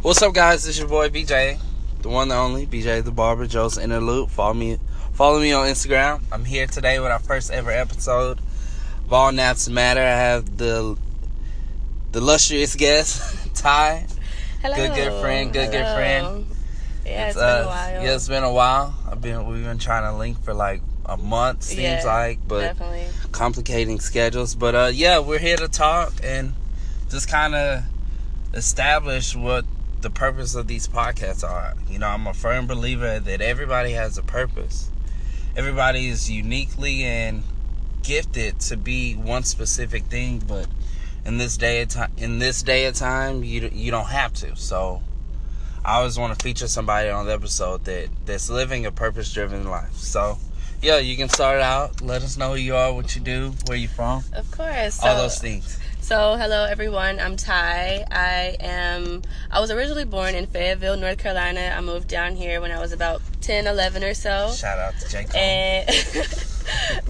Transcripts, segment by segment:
What's up, guys? It's your boy BJ, the one and only BJ the Barber, Joe's Inner Loop. Follow me on Instagram. I'm here today with our first ever episode of All Naps Matter. I have the illustrious guest, Ty. Hello. Good friend. Yeah, it's been a while. Yeah, it's been a while. We've been trying to link for like a month, seems like, but definitely complicating schedules. But yeah, we're here to talk and just kind of establish what the purpose of these podcasts are. You know, I'm a firm believer that everybody has a purpose. Everybody is uniquely and gifted to be one specific thing, but in this day of time, you don't have to. So I always want to feature somebody on the episode that's living a purpose-driven life. So yeah, you can start out. Let us know who you are, what you do, where you from. Of course. All those things. So, hello everyone, I'm Ty. I was originally born in Fayetteville, North Carolina. I moved down here when I was about 10, 11 or so. Shout out to J. Cole. And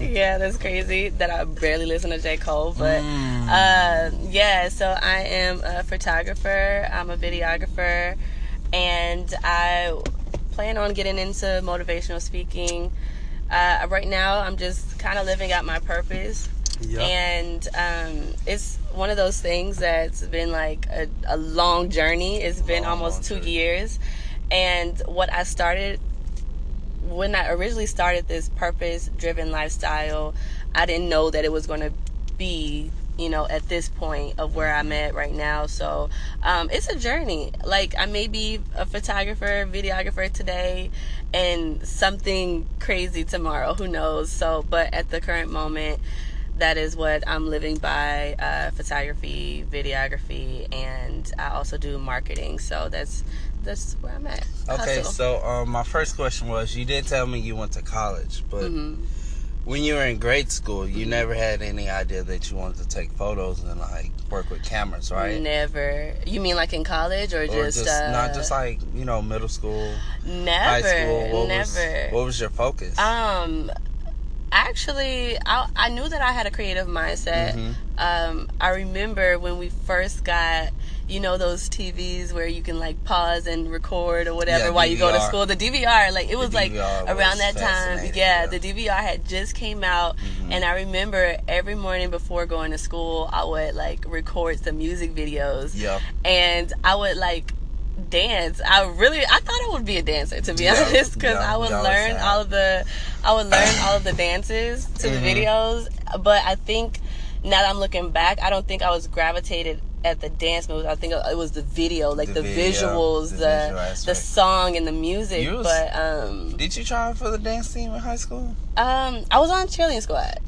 yeah, that's crazy that I barely listen to J. Cole. But yeah, so I am a photographer, I'm a videographer, and I plan on getting into motivational speaking. Right now, I'm just kind of living out my purpose. Yep. And it's one of those things that's been like a long journey. It's been almost 2 years. And when I originally started this purpose-driven lifestyle, I didn't know that it was going to be, at this point of where I'm at right now. So it's a journey. Like, I may be a photographer, videographer today and something crazy tomorrow. Who knows? So, but at the current moment, that is what I'm living by, photography, videography, and I also do marketing. So that's where I'm at. Okay, Hustle. so my first question was, you did tell me you went to college, but when you were in grade school, you never had any idea that you wanted to take photos and like work with cameras, right? Never. You mean like in college or just not just like, middle school, never, high school? Never. What was your focus? Actually, I knew that I had a creative mindset. I remember when we first got, those TVs where you can like pause and record or whatever while you go to school. The DVR, like it was like around that time. Yeah, the DVR had just came out, and I remember every morning before going to school, I would like record some music videos. Yeah, and I would like dance. I thought I would be a dancer, to be honest, because I would learn all of the dances to the videos. But I think now that I'm looking back, I don't think I was gravitated at the dance moves. I think it was the video, like the visuals, the song and the music. Did you try for the dance team in high school? I was on cheerleading squad.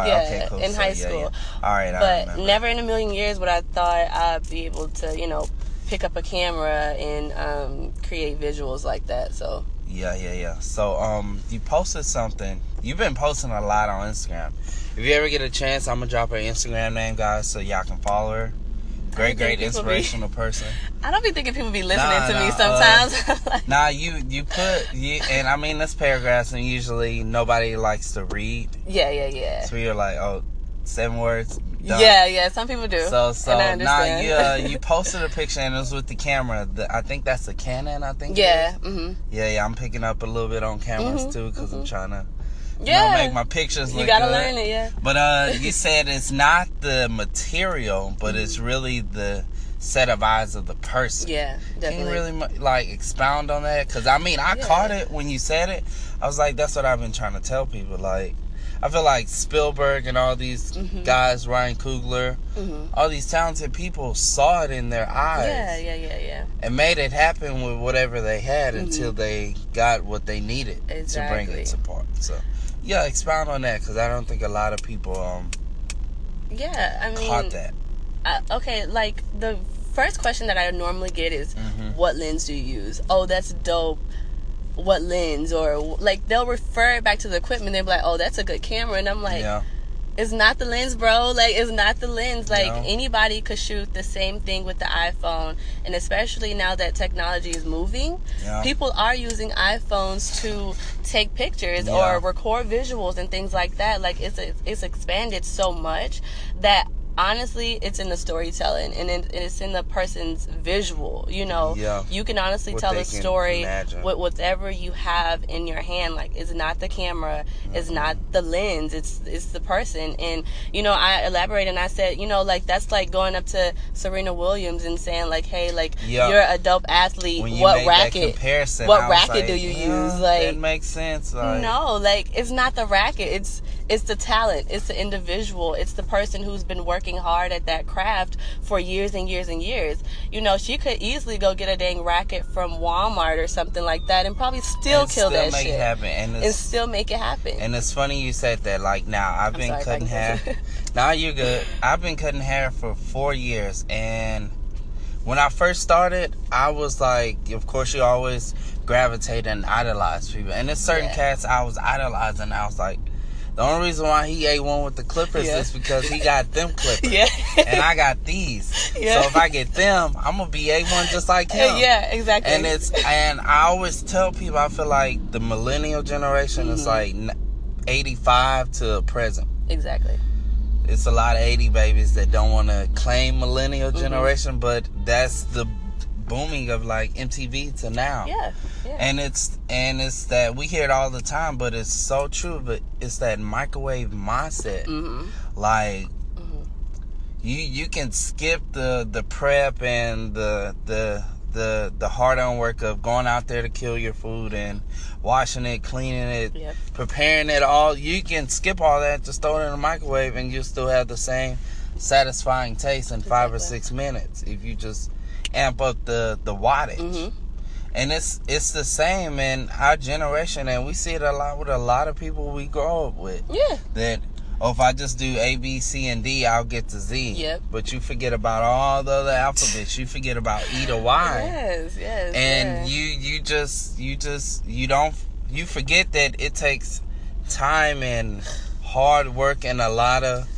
Yeah, okay, cool. In high school. Yeah. All right, but never in a million years would I thought I'd be able to, pick up a camera and create visuals like that. So yeah. So you posted something. You've been posting a lot on Instagram. If you ever get a chance, I'm gonna drop her Instagram name, guys, so y'all can follow her. Great inspirational person. I don't be thinking people be listening to me sometimes. And I mean, this paragraphs, and usually nobody likes to read. Yeah. So you're like, 7 words. Done. Yeah, some people do. So you posted a picture and it was with the camera. I think that's a Canon. Yeah. Yeah. I'm picking up a little bit on cameras too because I'm trying to make my pictures look good. You gotta learn it, yeah. But you said it's not the material, but it's really the set of eyes of the person. Yeah, definitely. Can you really expound on that? Because I caught it when you said it. I was like, that's what I've been trying to tell people. Like, I feel like Spielberg and all these guys, Ryan Coogler, all these talented people saw it in their eyes. Yeah. And made it happen with whatever they had until they got what they needed to bring it to part. So, yeah, expound on that, because I don't think a lot of people caught that. Okay, like the first question that I normally get is, what lens do you use? Oh, that's dope. What lens? Or like they'll refer it back to the equipment. They'll be like, oh, that's a good camera, and I'm like, it's not the lens, bro. Like, it's not the lens. Like, anybody could shoot the same thing with the iPhone, and especially now that technology is moving, people are using iPhones to take pictures or record visuals and things like that. Like, it's expanded so much that honestly, it's in the storytelling, and it's in the person's visual. You know, you can honestly what tell a story with whatever you have in your hand. Like, it's not the camera, it's not the lens, it's the person. And you know, I elaborated and I said, you know, like, that's like going up to Serena Williams and saying, like, hey, like, you're a dope athlete. What racket do you use? Like, that makes sense. Like, no, like, it's not the racket. It's the talent. It's the individual. It's the person who's been working hard at that craft for years and years and years. You know, she could easily go get a dang racket from Walmart or something like that and probably still kill that shit. It happen. And still make it happen. And it's funny you said that. Like, now, I've been cutting hair. Now you're good. I've been cutting hair for 4 years. And when I first started, I was like, of course, you always gravitate and idolize people. And there's certain cats I was idolizing. I was like, the only reason why he A1 with the clippers is because he got them clippers. And I got these. So if I get them, I'm going to be A1 just like him. Yeah, exactly. And I always tell people, I feel like the millennial generation is like 85 to present. Exactly. It's a lot of 80 babies that don't want to claim millennial generation, but that's the booming of like MTV to now. And it's that we hear it all the time, but it's so true. But it's that microwave mindset. Like, you can skip the prep and the hard-on work of going out there to kill your food and washing it, cleaning it, preparing it all. You can skip all that, just throw it in the microwave, and you'll still have the same satisfying taste in 5 or 6 minutes if you just amp up the wattage. And it's the same in our generation, and we see it a lot with a lot of people we grow up with. That, if I just do A, B, C, and D, I'll get to Z. But you forget about all the other alphabets. You forget about E to Y. And you forget that it takes time and hard work and a lot of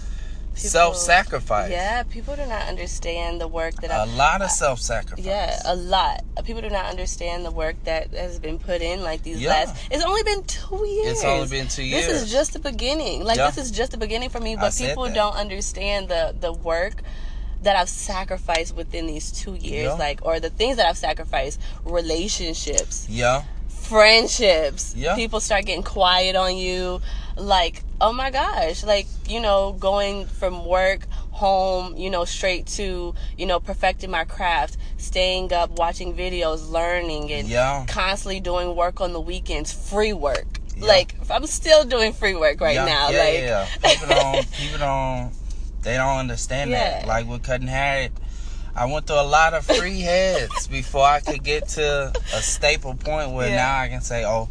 self-sacrifice. People do not understand the work that a lot of self-sacrifice. A lot. People do not understand the work that has been put in, like, these last. It's only been 2 years. It's only been 2 years. This is just the beginning. Like, this is just the beginning for me. But people don't understand the work that I've sacrificed within these 2 years, like, or the things that I've sacrificed. Relationships. Friendships. People start getting quiet on you. Like, oh my gosh, like, you know, going from work, home, you know, straight to, you know, perfecting my craft, staying up, watching videos, learning, and constantly doing work on the weekends, free work. Like, I'm still doing free work right now. People don't, they don't understand that. Like, with cutting hair, I went through a lot of free heads before I could get to a staple point where now I can say, oh,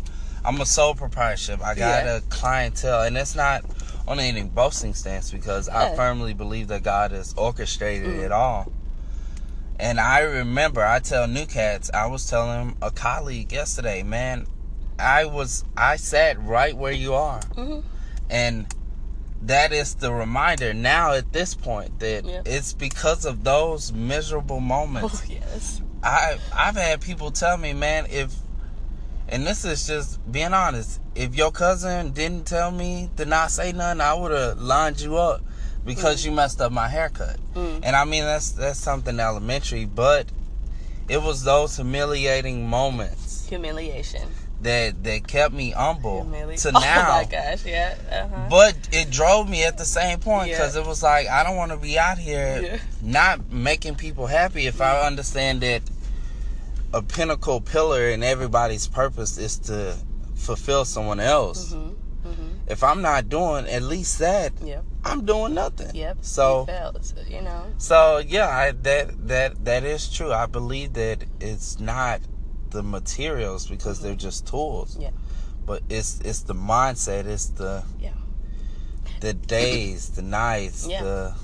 I'm a sole proprietorship. I got a clientele. And it's not on any boasting stance, because I firmly believe that God has orchestrated it all. And I remember, I tell new cats, I was telling a colleague yesterday, man, I sat right where you are. And that is the reminder now at this point that it's because of those miserable moments. I've had people tell me, man, and this is just being honest, if your cousin didn't tell me to not say nothing, I would have lined you up because you messed up my haircut. And I mean, that's something elementary, but it was those humiliating moments. That kept me humble to now. Oh my gosh, But it drove me at the same point, because it was like, I don't want to be out here not making people happy if I understand that a pinnacle pillar in everybody's purpose is to fulfill someone else. If I'm not doing at least that, I'm doing nothing. So, you know. So that is true. I believe that it's not the materials, because they're just tools. But it's the mindset. It's the days, the nights, the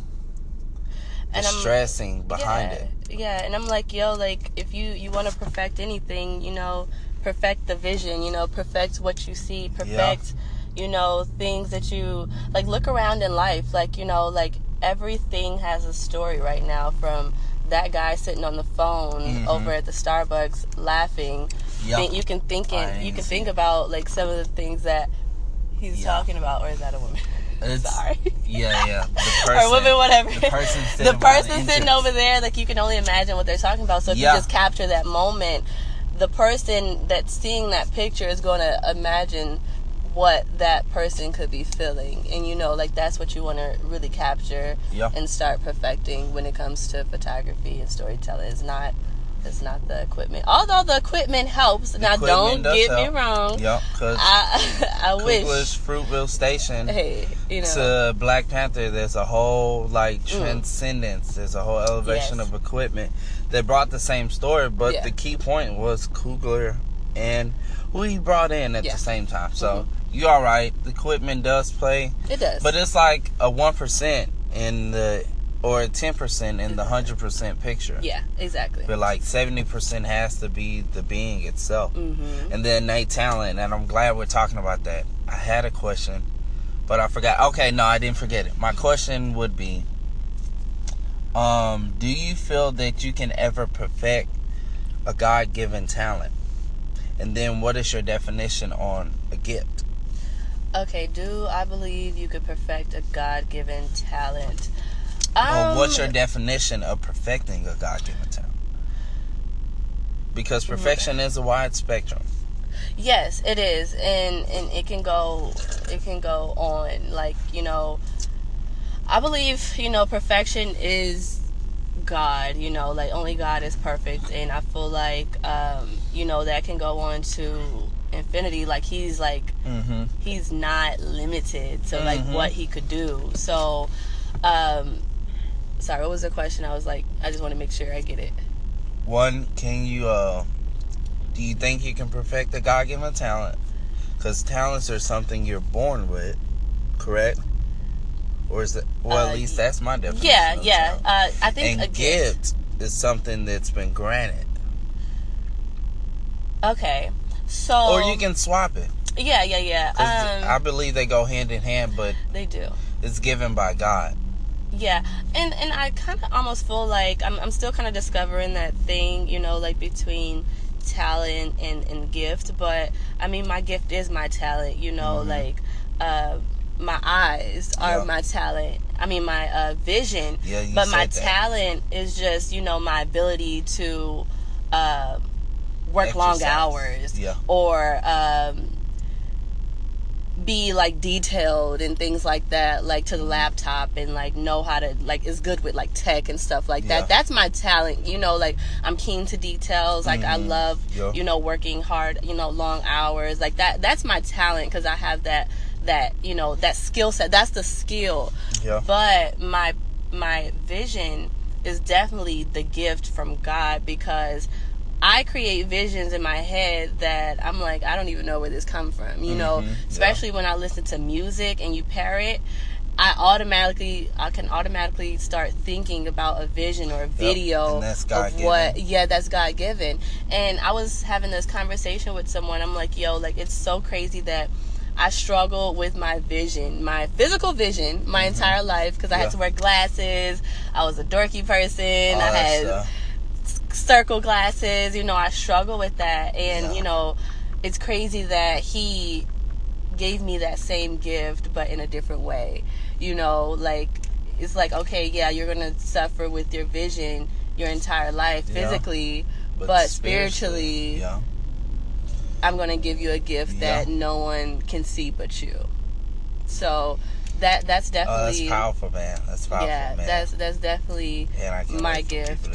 stressing behind it. And I'm like, yo, like, if you want to perfect anything, you know, perfect the vision, you know, perfect what you see, perfect, you know, things that you, like, look around in life, like, you know, like, everything has a story right now, from that guy sitting on the phone over at the Starbucks laughing. You can think about, like, some of the things that he's talking about. Or is that a woman? Sorry. Yeah. The person, or women, whatever. The person sitting over there, like, you can only imagine what they're talking about. So if you just capture that moment, the person that's seeing that picture is going to imagine what that person could be feeling. And, you know, like, that's what you want to really capture and start perfecting when it comes to photography and storytelling. It's not the equipment. Although the equipment helps. Now, don't get me wrong. Yep, because I wish. Fruitville Station you know, to Black Panther, there's a whole, like, transcendence. There's a whole elevation of equipment that brought the same story, but the key point was Coogler and who he brought in at the same time. So, you're all right. The equipment does play. It does. But it's like a 1% in the... or 10% in the 100% picture. Yeah, exactly. But like 70% has to be the being itself. And the innate talent. And I'm glad we're talking about that. I had a question, but I forgot. Okay, no, I didn't forget it. My question would be, do you feel that you can ever perfect a God-given talent? And then what is your definition on a gift? Okay, do I believe you could perfect a God-given talent? What's your definition of perfecting a God-given talent? Because perfection is a wide spectrum. Yes, it is, and it can go on. Like, you know, I believe, you know, perfection is God. You know, like, only God is perfect, and I feel like you know, that can go on to infinity. Like, he's like he's not limited to like what he could do. So sorry, what was the question? I was like, I just want to make sure I get it. One, can you, do you think you can perfect a God-given talent? Because talents are something you're born with, correct? Or is it, well, at least that's my definition. Yeah. I think and a gift is something that's been granted. Okay, so. Or you can swap it. Yeah. I believe they go hand in hand, but. They do. It's given by God. Yeah, and I kind of almost feel like I'm still kind of discovering that thing, you know, like, between talent and gift. But I mean, my gift is my talent, you know, like, my eyes are my talent. I mean, my vision. Yeah, you but said my that. talent is just, you know, my ability to work long hours, or be like detailed and things like that, like to the laptop, and like know how to, like, is good with like tech and stuff like that. That's my talent, you know, like, I'm keen to details, like, I love you know, working hard, you know, long hours, like that's my talent, because I have that you know, that skill set. That's the skill. But my vision is definitely the gift from God, because I create visions in my head that I'm like, I don't even know where this come from, you know, especially when I listen to music and you pair it, I can automatically start thinking about a vision or a video and that's God of what, that's God given. And I was having this conversation with someone. I'm like, yo, like, it's so crazy that I struggle with my vision, my physical vision, my entire life, because I had to wear glasses. I was a dorky person. I had circle glasses, you know, I struggle with that. And you know, it's crazy that he gave me that same gift, but in a different way, you know, like, it's like, okay, you're gonna suffer with your vision your entire life physically, but spiritually I'm gonna give you a gift that no one can see but you. So that's definitely that's powerful, man. That's powerful, man. That's definitely my gift.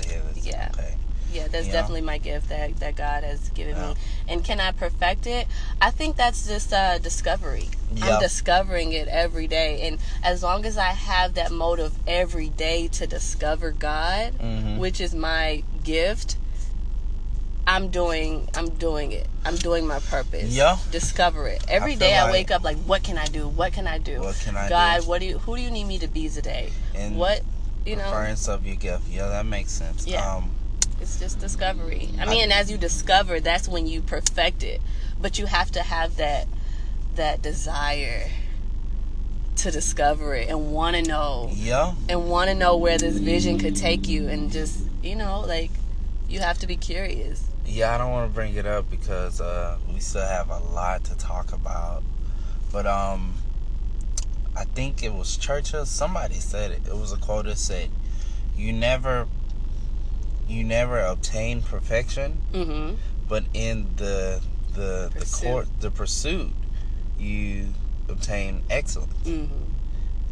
That's definitely my gift that God has given me. And can I perfect it? I think that's just discovery. I'm discovering it every day, and as long as I have that motive every day to discover God, which is my gift, I'm doing it. I'm doing my purpose. Discover it. Every day I wake up like, what can I do? What can I do? God, who do you need me to be today? And what, you know? Reference of your gift. Yeah, that makes sense. It's just discovery. I mean, and as you discover, that's when you perfect it. But you have to have that desire to discover it and want to know. And want to know where this vision could take you, and just, you know, like, you have to be curious. I don't want to bring it up because we still have a lot to talk about. But I think it was Churchill. Somebody said it. It was a quote that said, "You never obtain perfection, but in the pursuit, you obtain excellence."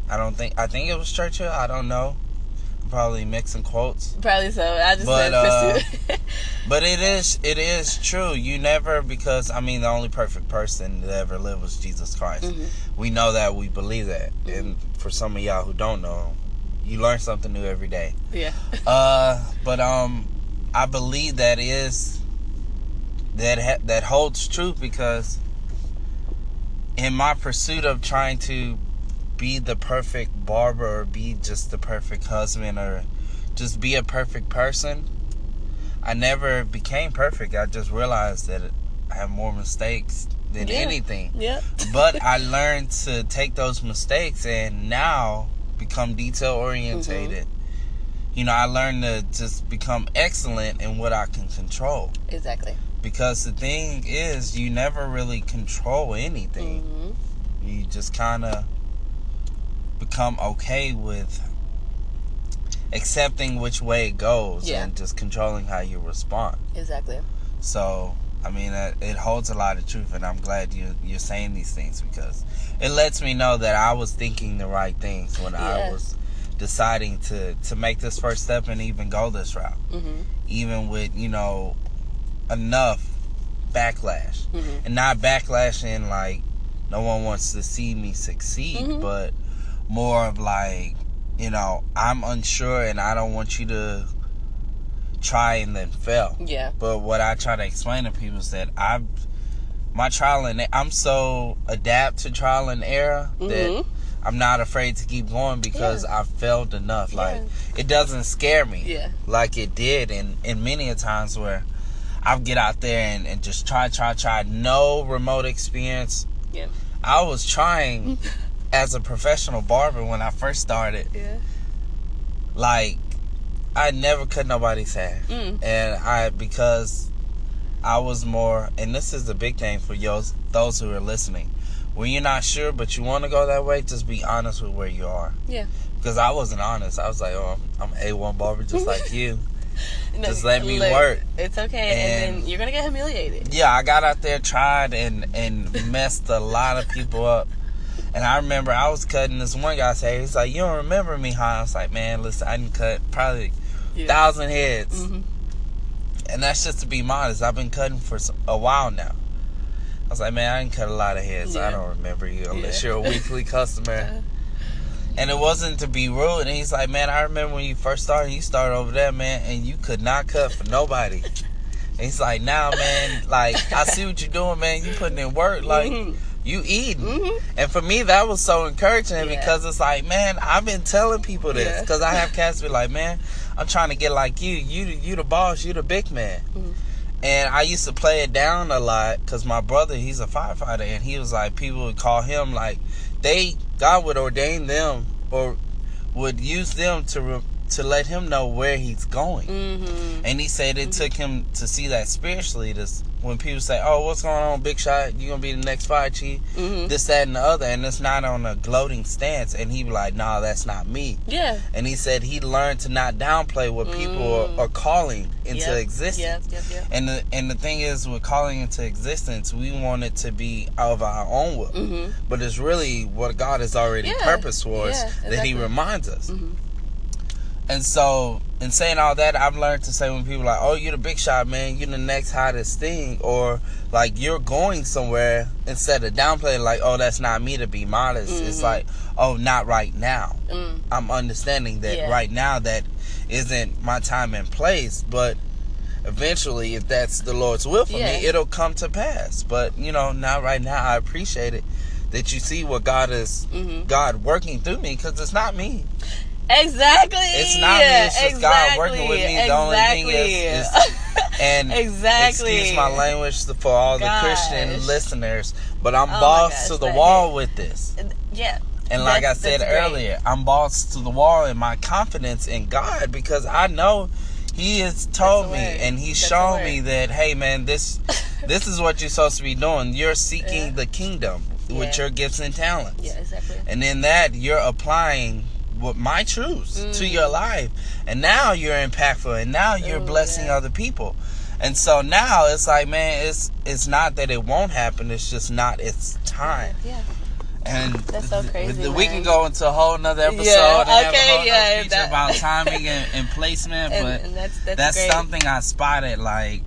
I think it was Churchill. I don't know. I'm probably mixing quotes. Probably so. I just said pursuit. But it is true. You never, because I mean the only perfect person that ever lived was Jesus Christ. We know that, we believe that. And for some of y'all who don't know, you learn something new every day. Yeah. But I believe that holds truth, because in my pursuit of trying to be the perfect barber, or be just the perfect husband, or just be a perfect person, I never became perfect. I just realized that I have more mistakes than anything. Yeah. But I learned to take those mistakes and now become detail orientated. I learned to just become excellent in what I can control. Exactly. Because the thing is, you never really control anything. You just kind of become okay with accepting which way it goes and just controlling how you respond. Exactly. So, I mean, it holds a lot of truth, and I'm glad you're saying these things, because it lets me know that I was thinking the right things when I was deciding to make this first step and even go this route. Even with, enough backlash. And not backlash in like no one wants to see me succeed, but more of like, I'm unsure and I don't want you to try and then fail. Yeah. But what I try to explain to people is that I'm so adapt to trial and error that I'm not afraid to keep going, because I've failed enough. Like, it doesn't scare me like it did in many a times where I'll get out there and just try. No remote experience. Yeah. I was trying as a professional barber when I first started. Yeah. Like, I never cut nobody's hair. And because I was more, and this is the big thing for those who are listening. When you're not sure, but you want to go that way, just be honest with where you are. Yeah. Because I wasn't honest. I was like, oh, I'm A1 barber just like you. Just let me work. It's okay, and then you're going to get humiliated. Yeah, I got out there, tried, and messed a lot of people up. And I remember I was cutting this one guy's hair. He's like, "You don't remember me, huh?" I was like, "Man, listen, I didn't cut probably 1,000 heads." And that's just to be modest. I've been cutting for a while now. I was like, "Man, I didn't cut a lot of heads. I don't remember you unless you're a weekly customer." And it wasn't to be rude. And he's like, "Man, I remember when you first started. You started over there, man, and you could not cut for nobody." And he's like, "Now, man, like, I see what you're doing, man. You putting in work, like." You eating. And for me, that was so encouraging, because it's like, man, I've been telling people this, because I have cats be like, "Man, I'm trying to get like you. You the boss. You the big man." And I used to play it down a lot, because my brother, he's a firefighter, and he was like, people would call him like, God would ordain them or would use them to let him know where he's going. And he said it took him to see that spiritually. When people say, "Oh, what's going on, Big Shot? You gonna be the next fire chief?" This, that, and the other, and it's not on a gloating stance. And he be like, "Nah, that's not me." Yeah. And he said he learned to not downplay what people are calling into existence. And the thing is, with calling into existence, we want it to be of our own will, but it's really what God has already purposed for us that He reminds us. And so, in saying all that, I've learned to say when people are like, "Oh, you're the big shot, man. You're the next hottest thing," or like you're going somewhere, instead of downplaying like, "Oh, that's not me," to be modest. It's like, "Oh, not right now." I'm understanding that right now that isn't my time and place, but eventually, if that's the Lord's will for me, it'll come to pass. But not right now. I appreciate it that you see what God is God working through me, because it's not me. Exactly. It's not me. It's just God working with me. The only thing is and excuse my language for all the Christian listeners, but I'm boss to the wall with this. Yeah. And like I said earlier, I'm boss to the wall in my confidence in God, because I know He has told me and He's shown me that, hey man, this is what you're supposed to be doing. You're seeking the kingdom. with your gifts and talents. Yeah, exactly. And in that, you're applying what my truths to your life. And now you're impactful, and now you're blessing other people. And so now it's like, man, it's not that it won't happen, it's just not its time. Yeah. And that's so crazy. We can go into a whole nother episode and have a whole other feature about timing and placement, and that's great. something I spotted, like.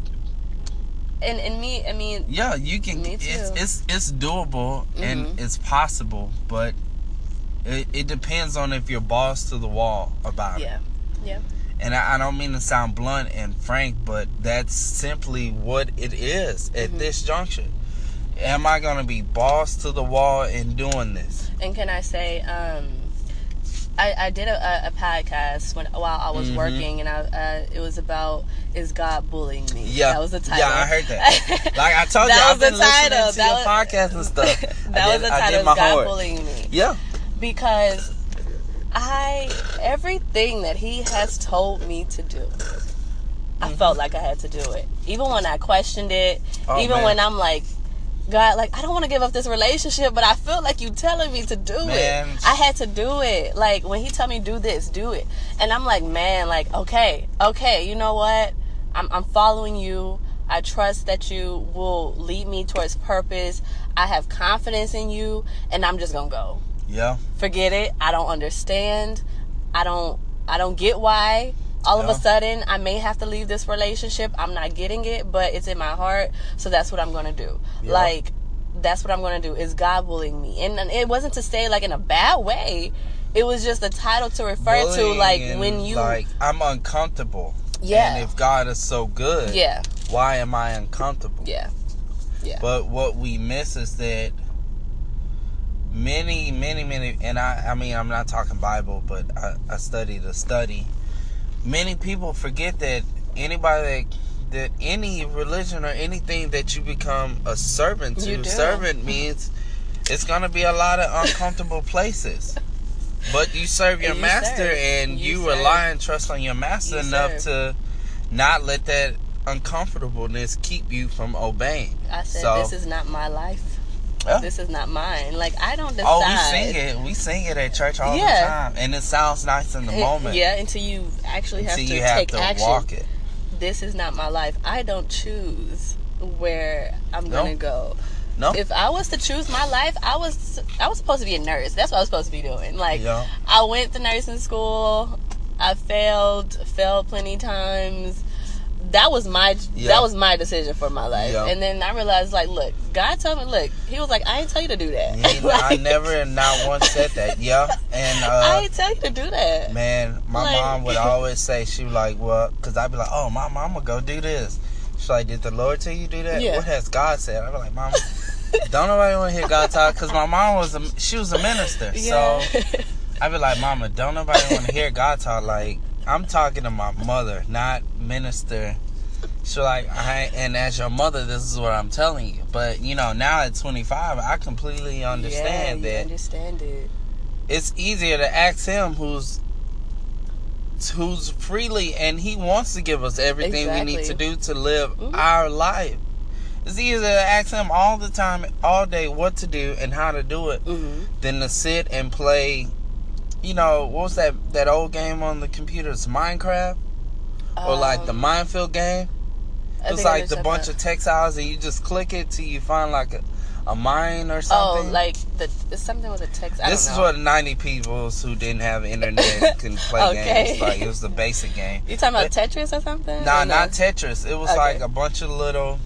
And me, I mean. Yeah, you can. It's doable and it's possible, but it depends on if you're balls to the wall about it. Yeah. And I don't mean to sound blunt and frank, but that's simply what it is at this juncture. Am I going to be balls to the wall in doing this? And can I say, I did a podcast while I was working, and it was about, is God bullying me? Yeah. That was the title. Yeah, I heard that. Like I told you, I've been listening to your podcast and stuff. That was the title, is God bullying me? Yeah. Because everything that he has told me to do, I felt like I had to do it. Even when I questioned it, when I'm like, God, like, I don't want to give up this relationship, but I feel like you telling me to do it. I had to do it. Like, when he told me do this, do it. And I'm like, man, like, okay, you know what? I'm following you. I trust that you will lead me towards purpose. I have confidence in you, and I'm just gonna go. Yeah. Forget it. I don't understand. I don't get why. All of a sudden, I may have to leave this relationship. I'm not getting it, but it's in my heart, so that's what I'm going to do. Yeah. Like, that's what I'm going to do. Is God bullying me? And it wasn't to say, like, in a bad way. It was just a title to refer bullying to, like, when you... Like, I'm uncomfortable. Yeah. And if God is so good, why am I uncomfortable? Yeah. But what we miss is that many, and I mean, I'm not talking Bible, but I studied a study. Many people forget that that any religion or anything that you become a servant to, servant means it's going to be a lot of uncomfortable places. But you serve your master, and you rely and trust on your master enough to not let that uncomfortableness keep you from obeying. I said, this is not my life. Yeah. This is not mine. Like, I don't decide. Oh, we sing it at church all the time, and it sounds nice in the moment. Yeah, until you actually have to take action. Walk it. This is not my life. I don't choose where I'm gonna go. No. If I was to choose my life, I was supposed to be a nurse. That's what I was supposed to be doing. Like, I went to nursing school. I failed plenty times. That was my decision for my life. And then I realized, like, look, God told me, look, he was like, I ain't tell you to do that. I never not once said that. And I ain't tell you to do that. Man, my mom would always say, she was like, well, because I'd be like, oh, my mama go do this. She's like, did the Lord tell you to do that? What has God said? I'd be like, Mama, don't nobody want to hear God talk, because my mom was a minister. So I'd be like, Mama, don't nobody want to hear God talk. Like, I'm talking to my mother, not minister. So, like, and as your mother, this is what I'm telling you. But, you know, now at 25, I completely understand that. Understand it. It's easier to ask him who's freely, and he wants to give us everything we need to do to live our life. It's easier to ask him all the time, all day, what to do and how to do it, than to sit and play. You know, what was that old game on the computer? It's Minecraft? Or like the Minefield game? It's like the bunch of textiles, and you just click it till you find like a mine or something. Oh, like it's something with a text. This is what 90 people who didn't have internet can play games. Like, it was the basic game. You talking about Tetris or something? Nah, not Tetris. It was like a bunch of little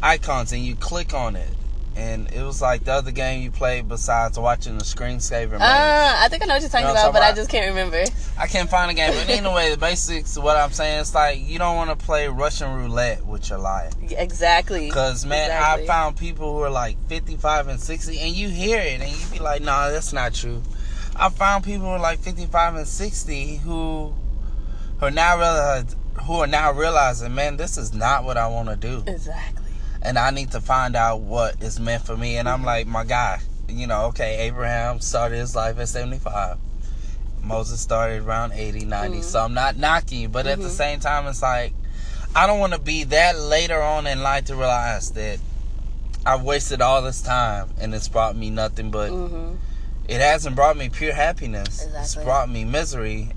icons, and you click on it. And it was like the other game you played besides watching the screensaver. I think I know what you're talking about, but I just can't remember. I can't find a game. But anyway, the basics, what I'm saying, it's like you don't want to play Russian roulette with your life. Exactly. Because, man, I found people who are like 55 and 60, and you hear it, and you be like, nah, that's not true. I found people who are like 55 and 60 who are now realizing, man, this is not what I want to do. Exactly. And I need to find out what is meant for me. And I'm like, my guy, you know, okay, Abraham started his life at 75. Moses started around 80, 90. So I'm not knocking you. But at the same time, it's like, I don't want to be that later on in life to realize that I've wasted all this time and it's brought me nothing but it hasn't brought me pure happiness. Exactly. It's brought me misery.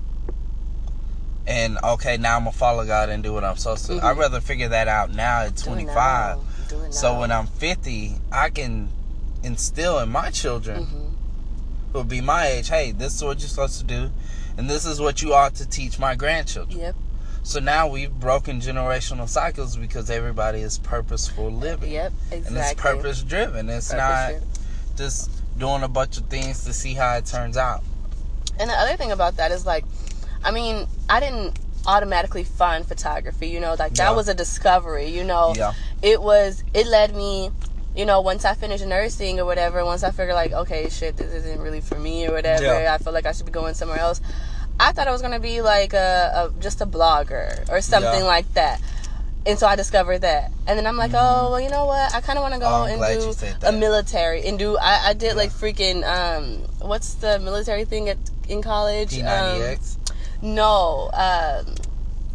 And okay, now I'm gonna follow God and do what I'm supposed to. I'd rather figure that out now at 25. Do it now. So when I'm 50, I can instill in my children who will be my age, hey, this is what you're supposed to do, and this is what you ought to teach my grandchildren. Yep. So now we've broken generational cycles because everybody is purposeful living. Yep, exactly. And it's purpose driven. It's not just doing a bunch of things to see how it turns out. And the other thing about that is, like, I mean, I didn't automatically find photography, you know, like that was a discovery, you know. It led me, you know, once I finished nursing or whatever, once I figured like, okay, shit, this isn't really for me or whatever, I feel like I should be going somewhere else. I thought I was going to be like just a blogger or something like that. And so I discovered that. And then I'm like, oh, well, you know what? I kind of want to go and do a military. And I did like freaking, what's the military thing in college? P90X? No,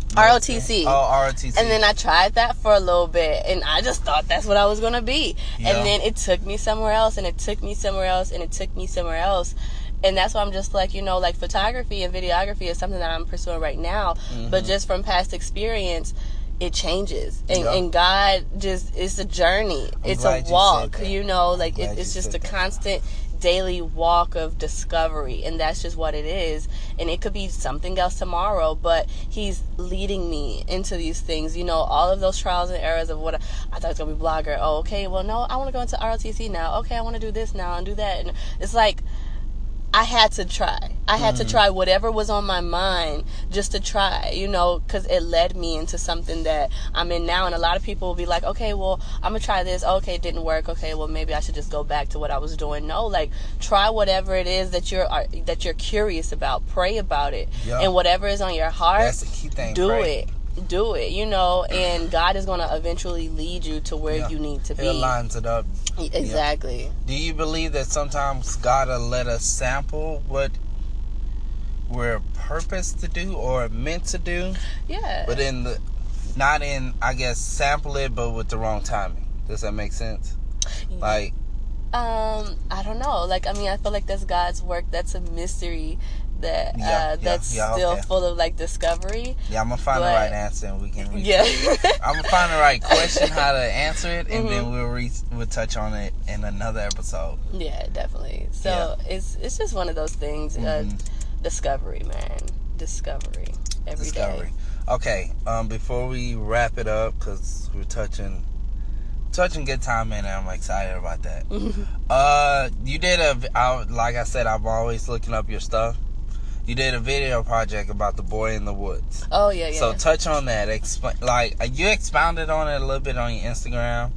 ROTC. Oh, ROTC. And then I tried that for a little bit, and I just thought that's what I was going to be. And then it took me somewhere else, and it took me somewhere else, and it took me somewhere else. And that's why I'm just like, you know, like photography and videography is something that I'm pursuing right now. But just from past experience, it changes. And God just, it's a journey. It's a walk, you know, like it's just a constant daily walk of discovery, and that's just what it is. And it could be something else tomorrow, but he's leading me into these things, you know, all of those trials and errors of what I thought it was gonna be blogger. Oh, okay, well, no, I want to go into ROTC now. Okay, I want to do this now and do that. And it's like I had to try. I had to try whatever was on my mind just to try, you know, because it led me into something that I'm in now. And a lot of people will be like, okay, well, I'm going to try this. Okay, it didn't work. Okay, well, maybe I should just go back to what I was doing. No, like, try whatever it is that you're curious about. Pray about it. And whatever is on your heart, that's the key thing. Do it, you know, and God is going to eventually lead you to where you need to be. He lines it up. Exactly. Do you believe that sometimes God will let us sample what we're purposed to do or meant to do? Yeah. But I guess, sample it, but with the wrong timing. Does that make sense? Like, I don't know. Like, I mean, I feel like that's God's work. That's a mystery that that's still full of like discovery. Yeah, I'm gonna find the right answer and we can I'm gonna find the right question how to answer it, and then we'll touch on it in another episode. Yeah, definitely. So it's just one of those things. Discovery, man. Discovery every day. Okay, before we wrap it up, because we're touching good time, man, and I'm excited about that. You did like I said, I'm always looking up your stuff. You did a video project about the boy in the woods. Oh, yeah. So touch on that. You expounded on it a little bit on your Instagram.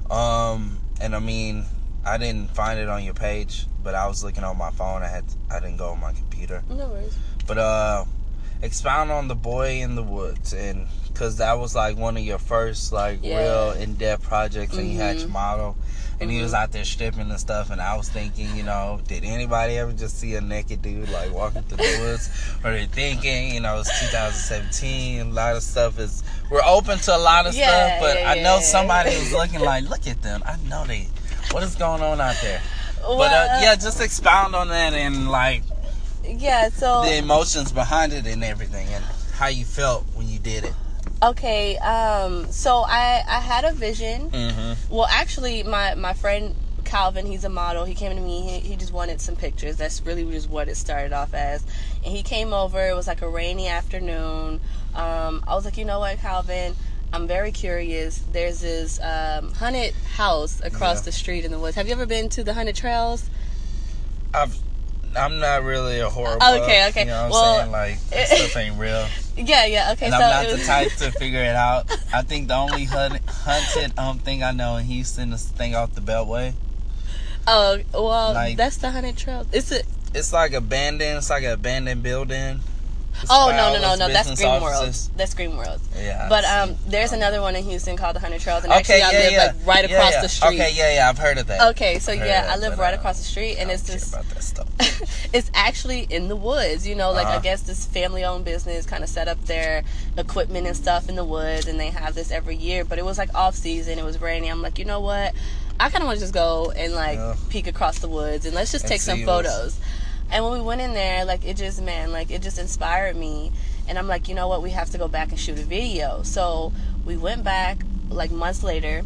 And I mean, I didn't find it on your page, but I was looking on my phone. I didn't go on my computer. No worries. But expound on the boy in the woods, and because that was like one of your first real in-depth projects, and you had your model. And he was out there stripping and stuff, and I was thinking, you know, did anybody ever just see a naked dude like walking through the woods? Or they're thinking, you know, it's 2017, a lot of stuff we're open to a lot of stuff, but I know somebody was looking like, look at them, I know what is going on out there? Well, but just expound on that and so the emotions behind it and everything, and how you felt when you did it. Okay, so I had a vision. Well, actually, my friend Calvin, he's a model. He came to me. He just wanted some pictures. That's really just what it started off as. And he came over. It was like a rainy afternoon. I was like, you know what, Calvin? I'm very curious. There's this haunted house across the street in the woods. Have you ever been to the haunted trails? I'm not really a horror buff. Okay. You know what I'm saying? That stuff ain't real. Yeah, okay. And I'm not the type to figure it out. I think the only haunted thing I know in Houston is the thing off the Beltway. Oh, well, that's the haunted trail. It's like abandoned. It's like an abandoned building. No. That's Green World. That's Green World. Yeah. But there's another one in Houston called the Haunted Trails, and actually I live right across the street. Okay, I've heard of that. Okay, so I live right across the street, and it's just about that stuff. It's actually in the woods. You know, I guess this family-owned business kind of set up their equipment and stuff in the woods, and they have this every year. But it was off season. It was rainy. I'm like, you know what? I kind of want to just go and like peek across the woods and let's just take some photos. And when we went in there, like it just inspired me. And I'm like, you know what, we have to go back and shoot a video. So we went back like months later.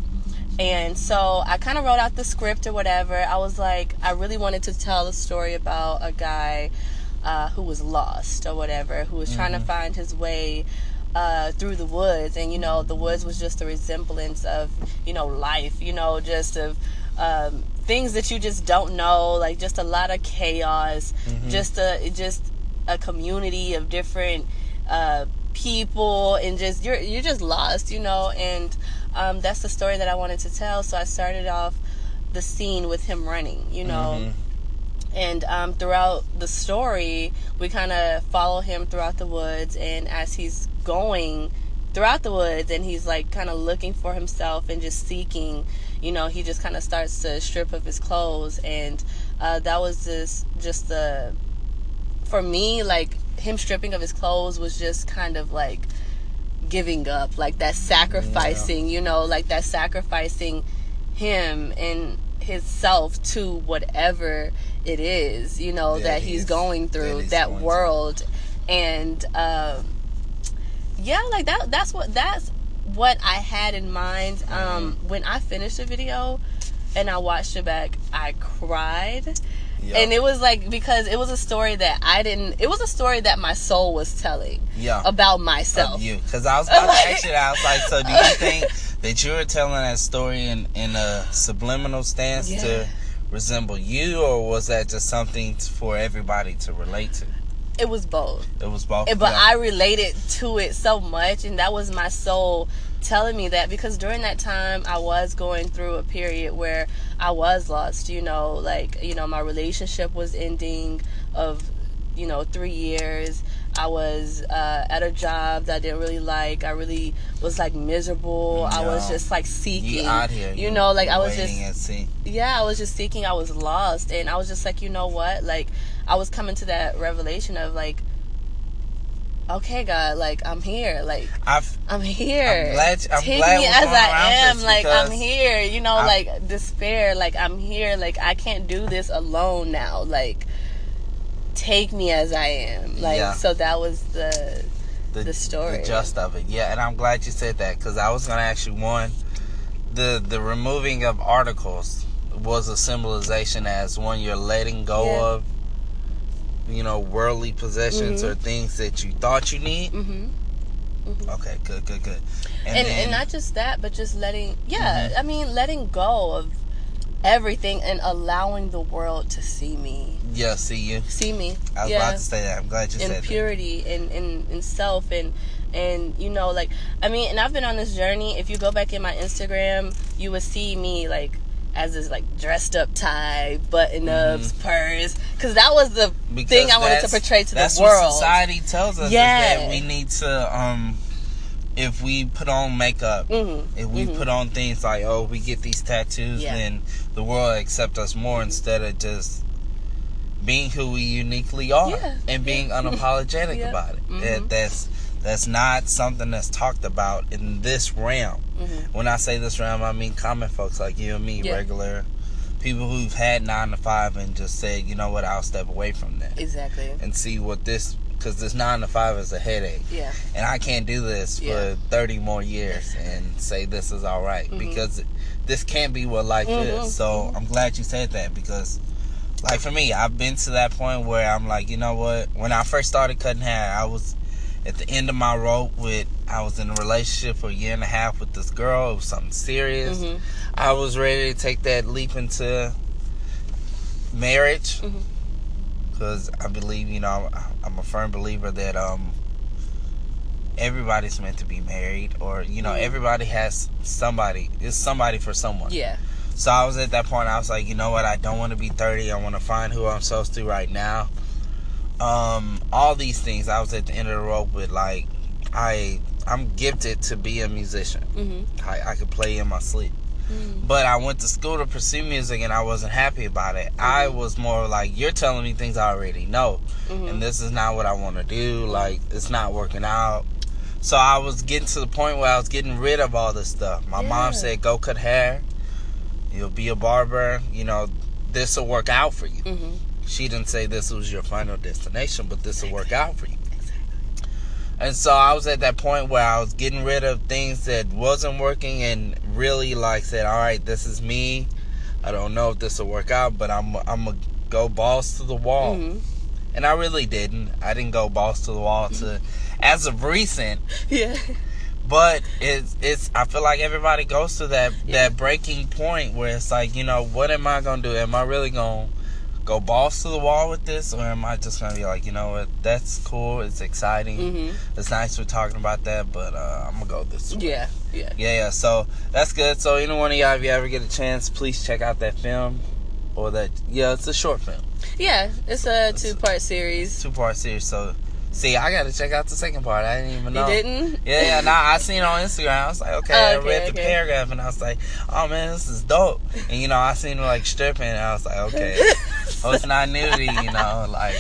And so I kind of wrote out the script or whatever. I was like, I really wanted to tell a story about a guy who was lost or whatever, who was trying to find his way through the woods. And, you know, the woods was just a resemblance of, you know, life, you know, just of things that you just don't know, like just a lot of chaos, just a community of different people, and just you're just lost, you know. And that's the story that I wanted to tell. So I started off the scene with him running, you know. And throughout the story, we kind of follow him throughout the woods, and as he's going throughout the woods and he's like kind of looking for himself and just seeking, you know, he just kind of starts to strip of his clothes. And that was just for me, like him stripping of his clothes was just kind of like giving up, like that sacrificing, you know, like that sacrificing him and his self to whatever it is, you know, that he's going through, that world. And like that's what I had in mind. When I finished the video and I watched it back, I cried. And it was like, because it was a story that it was a story that my soul was telling about myself. Because I was about to ask you that. I was like, so do you think that you were telling that story in a subliminal stance to resemble you, or was that just something for everybody to relate to? It was both. It was both. But I related to it so much, and that was my soul telling me that, because during that time I was going through a period where I was lost, you know, like, you know, my relationship was ending of, you know, 3 years. I was at a job that I didn't really like. I really was like miserable. I was just like seeking. You out here, you know, like I was just I was just seeking. I was lost, and I was just like, you know what? Like I was coming to that revelation of like, okay, God, like I'm here. Like I'm here. Take me as I am. Like I'm here. You know, like despair. Like I'm here. Like I can't do this alone now. Like take me as I am. Like so that was the story, the gist of it. Yeah, and I'm glad you said that, because I was gonna ask you one. The removing of articles was a symbolization as one you're letting go of, you know, worldly possessions or things that you thought you need. Okay, good. And not just that, but just letting I mean letting go of everything and allowing the world to see me. See you. See me. I was about to say that. I'm glad you said that. In purity, in self, and you know, like, I mean, and I've been on this journey. If you go back in my Instagram, you would see me like as this like dressed up tie, button ups, purse, because that was the thing I wanted to portray to the world. That's what society tells us, is that we need to if we put on makeup, if we put on things like, oh, we get these tattoos, then the world accepts us more, instead of just being who we uniquely are and being unapologetic about it. That's not something that's talked about in this realm. When I say this realm, I mean common folks like you and me, regular people who've had 9 to 5 and just said, you know what, I'll step away from that. Exactly. And see what because this 9 to 5 is a headache. And I can't do this for 30 more years and say this is all right, because this can't be what life is. So I'm glad you said that, because like for me, I've been to that point where I'm like, you know what, when I first started cutting hair, I was at the end of my rope I was in a relationship for 1.5 years with this girl. It was something serious. I was ready to take that leap into marriage, because I believe, you know, I'm a firm believer that everybody's meant to be married, or, you know, everybody has somebody. It's somebody for someone. So I was at that point, I was like, you know what, I don't want to be 30. I want to find who I'm supposed to right now. All these things. I was at the end of the rope with, like, I'm gifted to be a musician. I could play in my sleep. But I went to school to pursue music, and I wasn't happy about it. I was more like, you're telling me things I already know, and this is not what I want to do. Like, it's not working out. So I was getting to the point where I was getting rid of all this stuff. My mom said, go cut hair. You'll be a barber. You know, this will work out for you. Mm-hmm. She didn't say this was your final destination, but this will work out for you. And so I was at that point where I was getting rid of things that wasn't working and really like said, all right, this is me. I don't know if this will work out, but I'm going to go balls to the wall. Mm-hmm. And I really didn't. I didn't go balls to the wall as of recent. Yeah. But it's I feel like everybody goes to that breaking point where it's like, you know, what am I going to do? Am I really going to go balls to the wall with this, or am I just gonna be like, you know what, that's cool, it's exciting, it's nice we're talking about that, but I'm gonna go this way. Yeah. So that's good. So any one of y'all, if you ever get a chance, please check out that film, or that it's a short film. Yeah, it's a two-part series. So see, I gotta check out the second part. I didn't even know. You didn't? Yeah. Nah, I seen it on Instagram. I was like, okay. I read the paragraph and I was like, oh man, this is dope. And you know, I seen her like stripping and I was like, okay. Oh, it's not nudity, you know, like.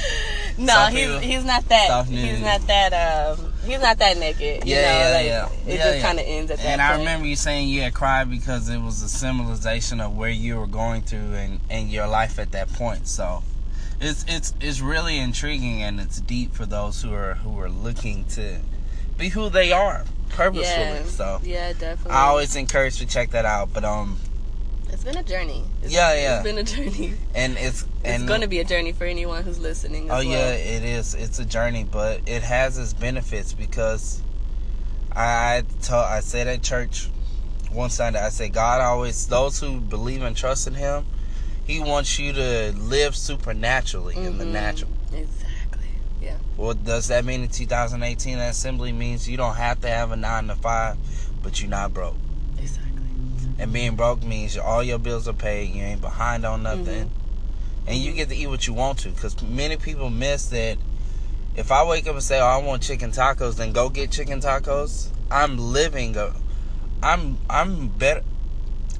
No, he's not that. He's not that. He's not that naked. It just kind of ends at that And point. I remember you saying you had cried because it was a symbolization of where you were going through and your life at that point. So it's really intriguing, and it's deep for those who are looking to be who they are purposefully. Yeah. So yeah, definitely. I always encourage to check that out. But it's been a journey. It's been a journey, and it's going to be a journey for anyone who's listening. Yeah, it is. It's a journey, but it has its benefits because I said at church one Sunday, I said God always, those who believe and trust in Him, He wants you to live supernaturally in the natural. Exactly. Yeah. What does that mean in 2018? That simply means you don't have to have a 9 to 5, but you're not broke. Exactly. And being broke means all your bills are paid. You ain't behind on nothing. And you get to eat what you want to. Because many people miss that. If I wake up and say, oh, I want chicken tacos, then go get chicken tacos. I'm living I'm better.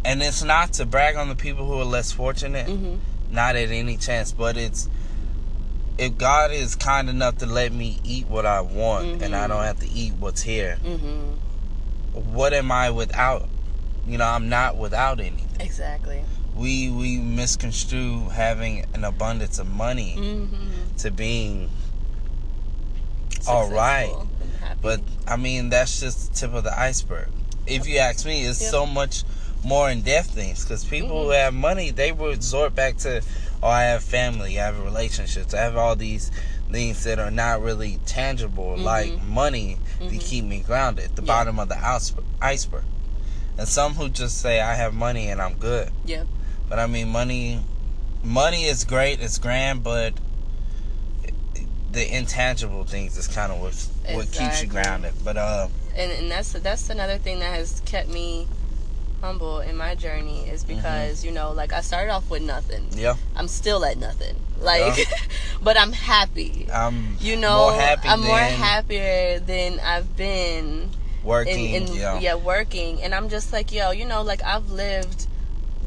And it's not to brag on the people who are less fortunate. Not at any chance. But it's, if God is kind enough to let me eat what I want and I don't have to eat what's here, what am I without? You know, I'm not without anything. Exactly. We misconstrue having an abundance of money to being all right. But, I mean, that's just the tip of the iceberg. If you ask me, it's so much more in-depth things. Because people who have money, they resort back to, oh, I have family, I have relationships, I have all these things that are not really tangible, like money, to keep me grounded, the bottom of the iceberg. And some who just say, I have money and I'm good. Yep. But I mean, money is great, it's grand, but the intangible things is kind of what keeps you grounded. But and that's another thing that has kept me humble in my journey, is because you know, like, I started off with nothing. Yeah. I'm still at nothing. Like, but I'm happy. I'm more happier than I've been working. Working. And I'm just like, yo, you know, like, I've lived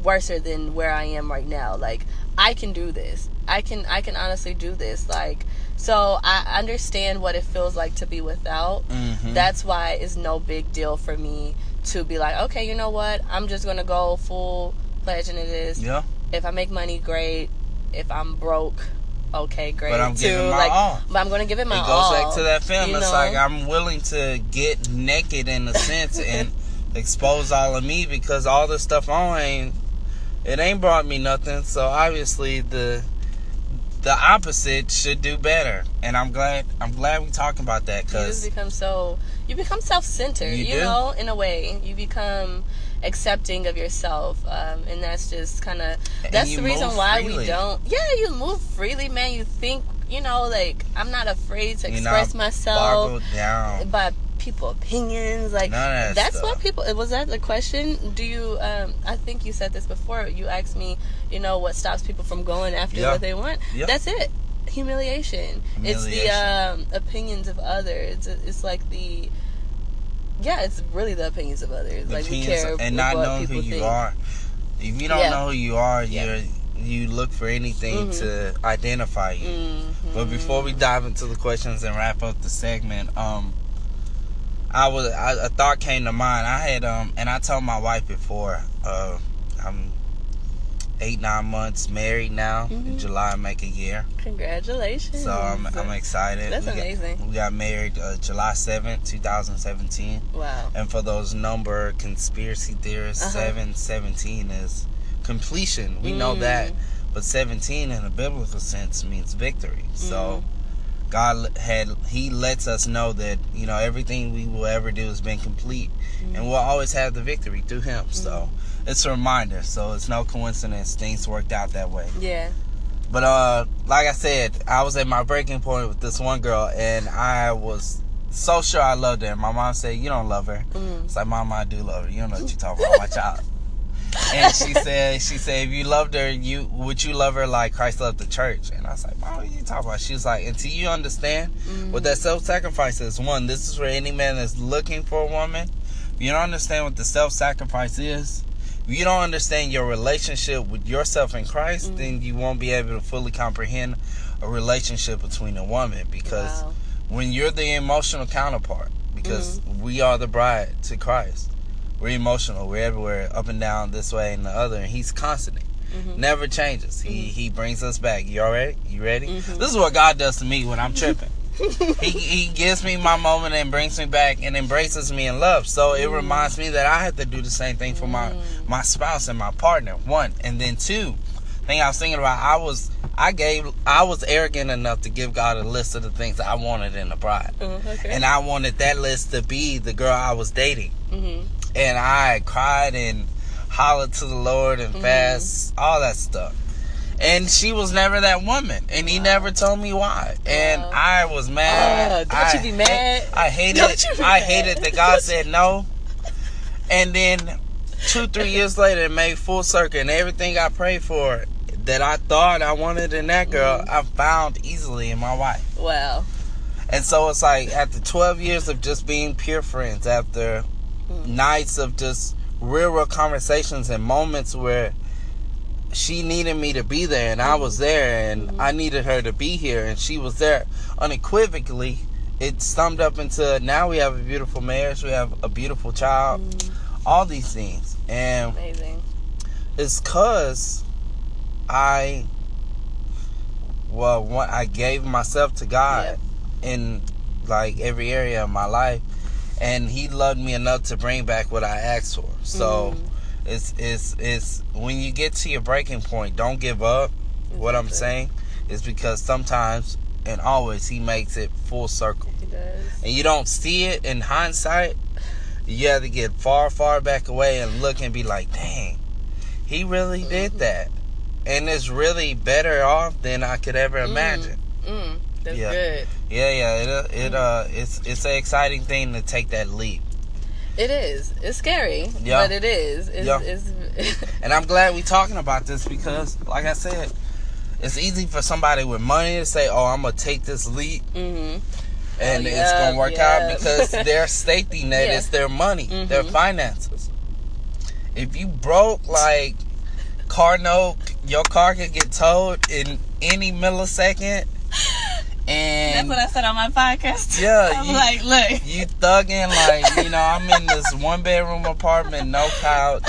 worser than where I am right now. Like, I can do this. I can honestly do this. Like, so I understand what it feels like to be without. That's why it's no big deal for me to be like, okay, you know what? I'm just gonna go full pledge into this. Yeah. If I make money, great. If I'm broke, okay, great. But I'm giving my all. But I'm gonna give it my all. It goes back to that film. It's like I'm willing to get naked in a sense and expose all of me, because all the stuff on it ain't brought me nothing. So obviously the opposite should do better. And I'm glad we talking about that, because you become self-centered, you know, in a way. You become accepting of yourself, and that's just kind of, that's the reason why we don't. Yeah, you move freely, man. You think, you know, like, I'm not afraid to express myself by people opinions, like, that's what people, was that the question? Do you I think you said this before. You asked me, you know, what stops people from going after what they want. That's it. Humiliation. It's the opinions of others. It's like it's really the opinions of others. Like, we care and not knowing who you are. If you don't know who you are, you look for anything to identify you. But before we dive into the questions and wrap up the segment, a thought came to mind. I had and I told my wife before, I'm 8-9 months married now. In July, I make a year. Congratulations. So I'm excited. That's amazing. We got married July 7th, 2017. Wow. And for those number conspiracy theorists, 717 is completion. We know that. But 17 in a biblical sense means victory. So God He lets us know that, you know, everything we will ever do has been complete. And we'll always have the victory through Him. So it's a reminder. So it's no coincidence things worked out that way. Yeah. But like I said, I was at my breaking point with this one girl, and I was so sure I loved her. And my mom said, "You don't love her." It's like, "Mama, I do love her. You don't know what you're talking about. Watch out." And she said, if you loved her, would you love her like Christ loved the church? And I was like, Mom, what are you talking about? She was like, until you understand what that self-sacrifice is. One, this is where any man is looking for a woman. If you don't understand what the self-sacrifice is, if you don't understand your relationship with yourself in Christ, then you won't be able to fully comprehend a relationship between a woman. Because when you're the emotional counterpart, because we are the bride to Christ, we're emotional. We're everywhere, up and down, this way and the other. And He's constant. Never changes. He brings us back. You all ready? You ready? This is what God does to me when I'm tripping. he gives me my moment and brings me back and embraces me in love. So it reminds me that I have to do the same thing for my spouse and my partner. One. And then two, thing I was thinking about, I was arrogant enough to give God a list of the things I wanted in a bride. And I wanted that list to be the girl I was dating. And I cried and hollered to the Lord and fast, all that stuff. And she was never that woman. And He never told me why. And I was mad. Don't you be mad? I hated that God said no. And then 2-3 years later, it made full circle. And everything I prayed for that I thought I wanted in that girl, I found easily in my wife. Wow. And so it's like, after 12 years of just being pure friends, after nights of just real conversations and moments where she needed me to be there and I was there, and I needed her to be here and she was there unequivocally, it summed up into, now we have a beautiful marriage, we have a beautiful child, all these things. And amazing. It's because I gave myself to God in like every area of my life. And He loved me enough to bring back what I asked for. So it's when you get to your breaking point, don't give up. What I'm saying is because sometimes and always He makes it full circle. He does. And you don't see it in hindsight. You have to get far, far back away and look and be like, dang, He really did that. And it's really better off than I could ever imagine. That's good. It's an exciting thing to take that leap. It is. It's scary, but it is. It's and I'm glad we're talking about this because, like I said, it's easy for somebody with money to say, "Oh, I'm gonna take this leap," and it's gonna work out because their safety net is their money, their finances. If you broke, like car note, your car could get towed in any millisecond. And that's what I said on my podcast. Yeah, I'm like, look, you thugging, like, you know, I'm in this 1-bedroom apartment, no couch.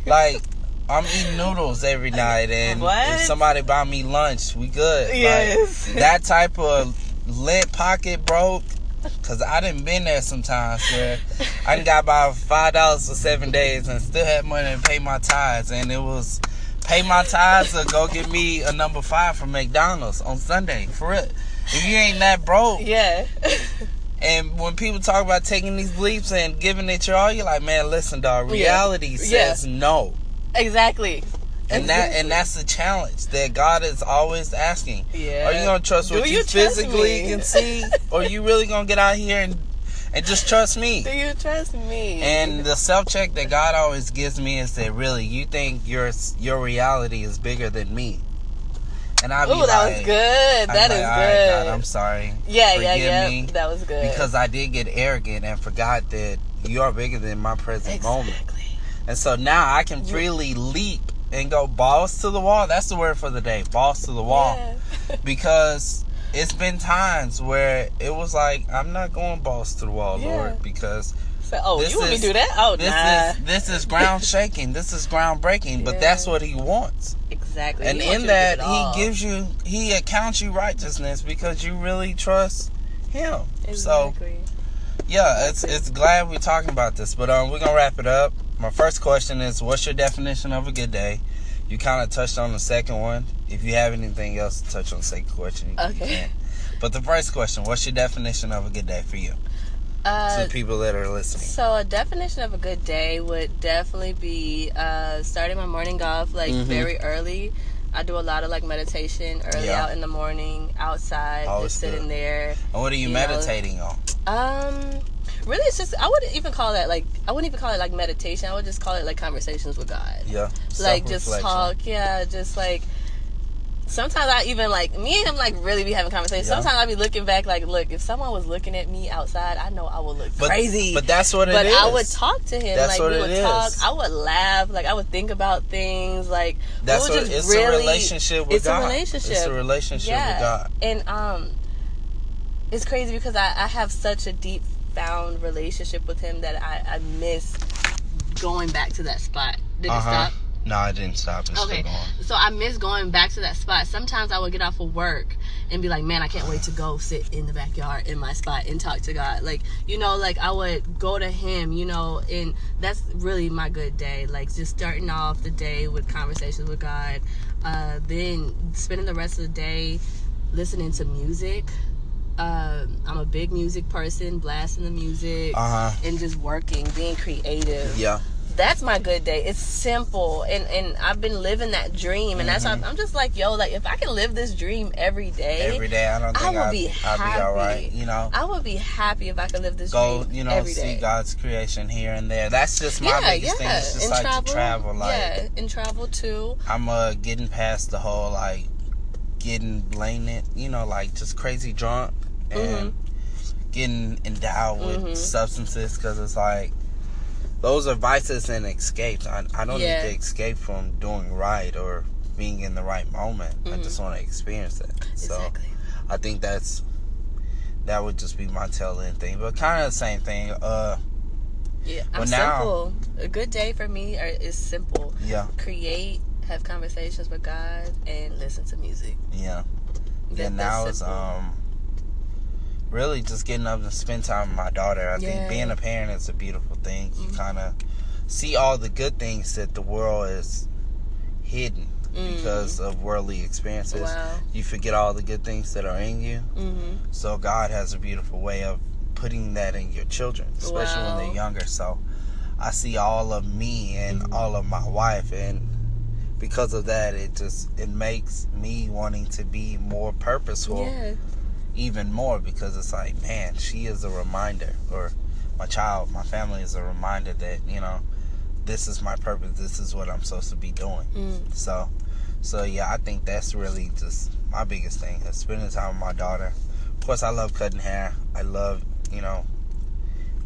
Like, I'm eating noodles every night, and if somebody buy me lunch, we good. Yes. Like, that type of lint pocket broke, because I done been there sometimes where I done got about $5 for 7 days and still had money to pay my tithes, and it was pay my tithes or go get me a number 5 from McDonald's on Sunday, for real. If you ain't that broke. Yeah. And when people talk about taking these leaps and giving it your all, you're like, man, listen, dog, reality says no. Exactly. And that's the challenge that God is always asking. Yeah. Are you gonna trust what you physically can see? Or are you really gonna get out here and just trust me? Do you trust me? And the self-check that God always gives me is that, really, you think your reality is bigger than me. And I'll be like, that was good. That is good. All right, God, I'm sorry. Forgive me. That was good. Because I did get arrogant and forgot that you are bigger than my present moment. And so now I can freely leap and go balls to the wall. That's the word for the day, balls to the wall. Yeah. Because it's been times where it was like, I'm not going balls to the wall, Lord, because So, you want me to do that? Oh, This is ground shaking. This is groundbreaking. But that's what he wants. Exactly. And in that, he accounts you righteousness because you really trust him. Exactly. So, yeah, it's glad we're talking about this. But we're going to wrap it up. My first question is, what's your definition of a good day? You kind of touched on the second one. If you have anything else to touch on the second question, you can. But the first question, what's your definition of a good day for you? To the people that are listening. So a definition of a good day would definitely be starting my morning off very early. I do a lot of meditation early out in the morning, outside, just sitting there. And what are you meditating on? Really, it's just, I wouldn't even call it meditation. I would just call it conversations with God. Yeah. Just talk. Yeah, just sometimes I even me and him really be having conversations. Yeah. Sometimes I be looking back look, if someone was looking at me outside, I know I would look crazy. But that's what it is. But I would talk to him. That's what we would it talk. is. I would laugh. I would think about things. That's what it's a relationship with God. It's a relationship with God. And it's crazy because I have such a deep found relationship with him that I miss going back to that spot. Did it stop? No, I didn't stop. It's still going. So I miss going back to that spot. Sometimes I would get off of work and be like, man, I can't wait to go sit in the backyard in my spot and talk to God. I would go to him, and that's really my good day. Just starting off the day with conversations with God. Then spending the rest of the day listening to music. I'm a big music person, blasting the music and just working, being creative. Yeah. That's my good day. It's simple, and I've been living that dream, and that's why I'm just if I can live this dream every day, I would be happy. I'll be all right, I would be happy if I could live this dream every day. See God's creation here and there. That's just my biggest thing. It's just to travel, and travel too. I'm getting past the whole getting blamed, just crazy drunk and getting endowed with substances, because it's those are vices and escapes. I don't need to escape from doing right or being in the right moment. I just want to experience it. Exactly. So I think that would just be my tail end thing. But kind of the same thing. I'm simple. A good day for me is simple. Yeah. Create, have conversations with God, and listen to music. Yeah. Now it's really just getting up and spend time with my daughter. I think being a parent is a beautiful thing. You kind of see all the good things that the world is hidden because of worldly experiences. Wow. You forget all the good things that are in you. So God has a beautiful way of putting that in your children, especially when they're younger. So I see all of me and all of my wife, and because of that, it makes me wanting to be more purposeful. Yeah. Even more, because it's man, she is a reminder, or my family is a reminder that this is my purpose, this is what I'm supposed to be doing. So yeah, I think that's really just my biggest thing, is spending time with my daughter. Of course, I love cutting hair. I love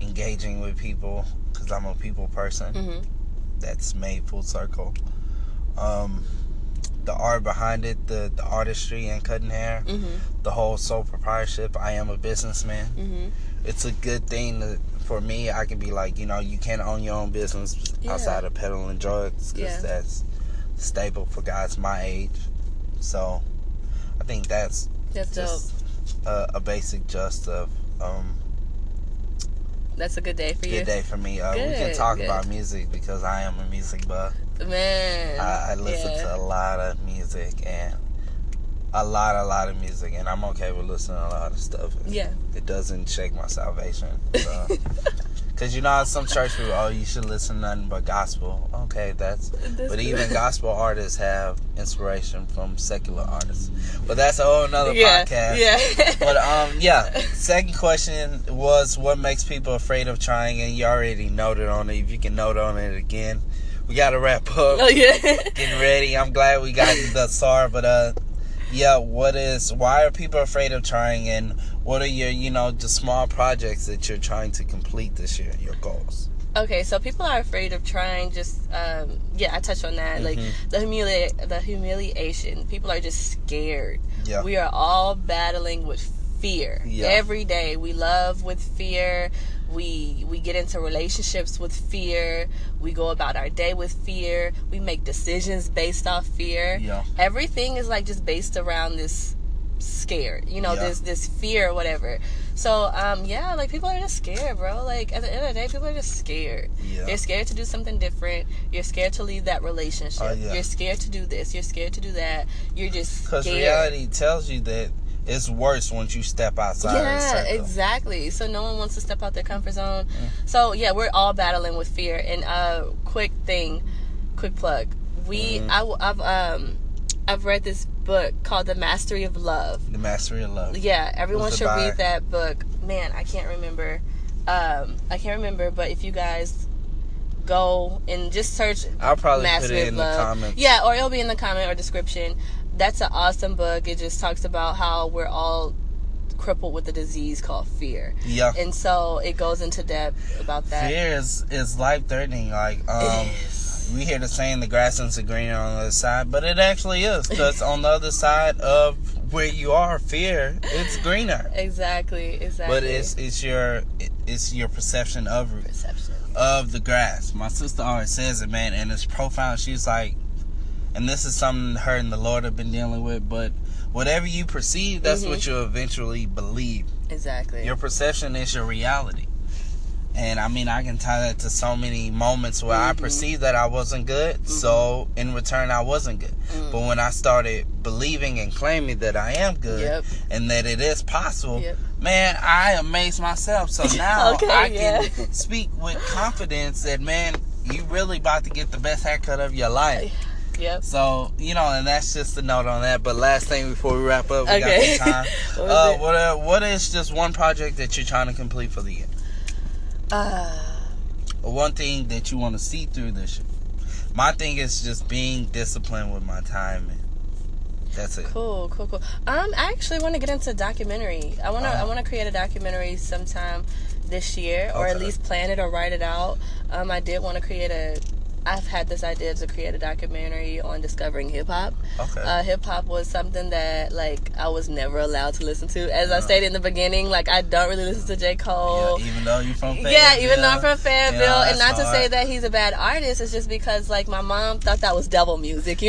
engaging with people, because I'm a people person. That's made full circle. The art behind it, the artistry and cutting hair, the whole sole proprietorship. I am a businessman. It's a good thing for me. I can be you can't own your own business outside of peddling drugs, because that's staple for guys my age. So I think that's just a basic just of that's a good day for you. Good day for me. We can talk about music, because I am a music buff. Man, I listen to a lot of music, and a lot of music, and I'm okay with listening to a lot of stuff. It doesn't shake my salvation. Because some church people, you should listen to nothing but gospel. Okay, but even gospel artists have inspiration from secular artists. But that's a whole nother podcast. But second question was, what makes people afraid of trying? And you already noted on it. If you can note on it again. We got to wrap up. Getting ready. I'm glad we got thus far. But, why are people afraid of trying? And what are your, just small projects that you're trying to complete this year, your goals? Okay, so people are afraid of trying. I touched on that. The humiliation. People are just scared. Yeah. We are all battling with fear. Every day. We love with fear. We get into relationships with fear. We go about our day with fear. We make decisions based off fear. Yeah. Everything is like just based around this scared, this fear or whatever. So like people are just scared, bro. Like at the end of the day, people are just scared. Yeah. They're scared to do something different. You're scared to leave that relationship. You're scared to do this. You're scared to do that. You're just scared. Because reality tells you that it's worse once you step outside of the circle. Yeah, exactly. So no one wants to step out their comfort zone. So yeah, we're all battling with fear. And quick plug. I've read this book called The Mastery of Love. The Mastery of Love. Yeah, everyone should read that book. Man, I can't remember. But if you guys go and just search I'll probably Mastery put it in of Love. the comments. Yeah, or it'll be in the comment or description. That's an awesome book. It just talks about how we're all crippled with a disease called fear. Yeah. And so it goes into depth about that. Fear is life-threatening. Like, we hear the saying, the grass isn't greener on the other side, but it actually is. Because on the other side of where you are, fear, it's greener. Exactly. But it's your perception of the grass. My sister always says it, man, and it's profound. She's like, and this is something her and the Lord have been dealing with, but whatever you perceive, that's what you'll eventually believe. Exactly. Your perception is your reality. And I mean, I can tie that to so many moments where I perceived that I wasn't good, so in return I wasn't good. But when I started believing and claiming that I am good and that it is possible, man, I amazed myself. So now I can speak with confidence that, man, you really about to get the best haircut of your life. Yep. So, and that's just a note on that. But last thing before we wrap up, we got some time. What is just one project that you're trying to complete for the year? One thing that you want to see through this year. My thing is just being disciplined with my time. And that's it. Cool. I actually want to get into documentary. I want to create a documentary sometime this year, or at least plan it or write it out. I've had this idea to create a documentary on discovering hip-hop. Okay. Hip-hop was something that, like, I was never allowed to listen to. As I stated in the beginning, like, I don't really listen to J. Cole. Yeah, even though you're from Fayetteville. Yeah, even though I'm from Fayetteville. Yeah, and not hard. to say that he's a bad artist. It's just because, like, my mom thought that was devil music,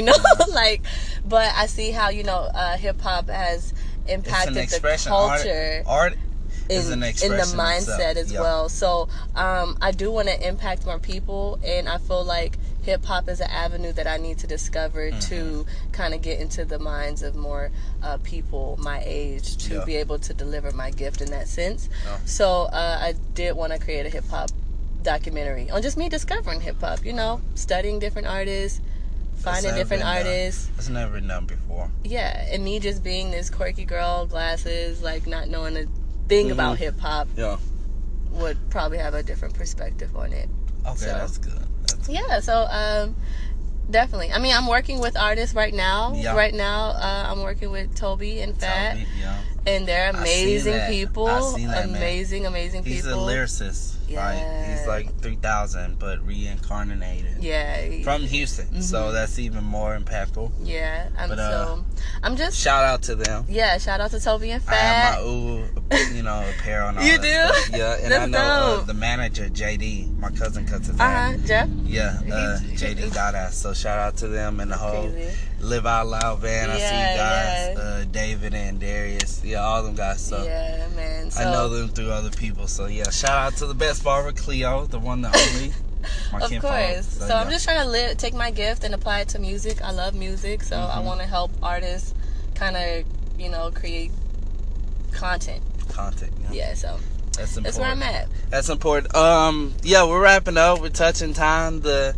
like, but I see how, hip-hop has impacted the culture. Art in the mindset as well. So I do want to impact more people, and I feel like hip hop is an avenue that I need to discover to kind of get into the minds of more people my age to be able to deliver my gift in that sense. So I did want to create a hip hop documentary on just me discovering hip hop, studying different artists, finding different artists. That's never been done before. Yeah, and me just being this quirky girl, glasses, like not knowing a thing about hip hop, would probably have a different perspective on it. Okay, so, that's good. Yeah, so definitely. I mean, I'm working with artists right now. Yeah. Right now, I'm working with Toby and Fat, and they're amazing people. Amazing people. He's a lyricist. Yeah. Right? He's like 3,000, but reincarnated. Yeah. From Houston, so that's even more impactful. Yeah, I'm just shout out to them. Yeah, shout out to Toby and Fat. I have my apparel and all you that do? Stuff. Yeah, and that's I know dope. The manager JD, my cousin cuts his hair. Jeff. Yeah, JD Dada. So shout out to them and the whole Live Out Loud band. I see you guys, David and Darius. Yeah, all them guys. So yeah, man. So, I know them through other people. So yeah, shout out to the best barber, Cleo, the one, the only. Of course. So I'm just trying to take my gift and apply it to music. I love music, so I want to help artists kind of, create content. Yeah, so that's important. That's where I'm at. That's important. Yeah, we're wrapping up. We're touching time. The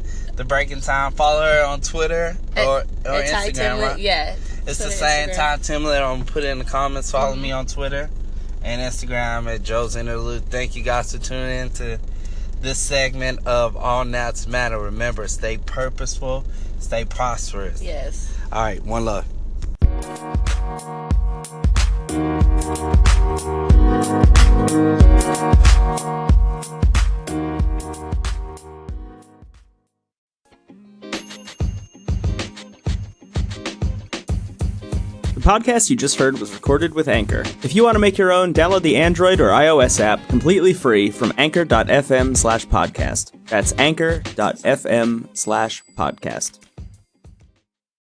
Breaking Time. Follow her on Twitter or Instagram, right? Yeah. It's Twitter, the same Instagram. Ty Timlet. I'm gonna put it in the comments. Follow me on Twitter and Instagram at Joe's Interlude. Thank you guys for tuning in to this segment of All Nats Matter. Remember, stay purposeful, stay prosperous. Yes. All right, one love. podcast you just heard was recorded with Anchor. If you want to make your own, download the Android or iOS app completely free from anchor.fm/podcast. That's anchor.fm/podcast.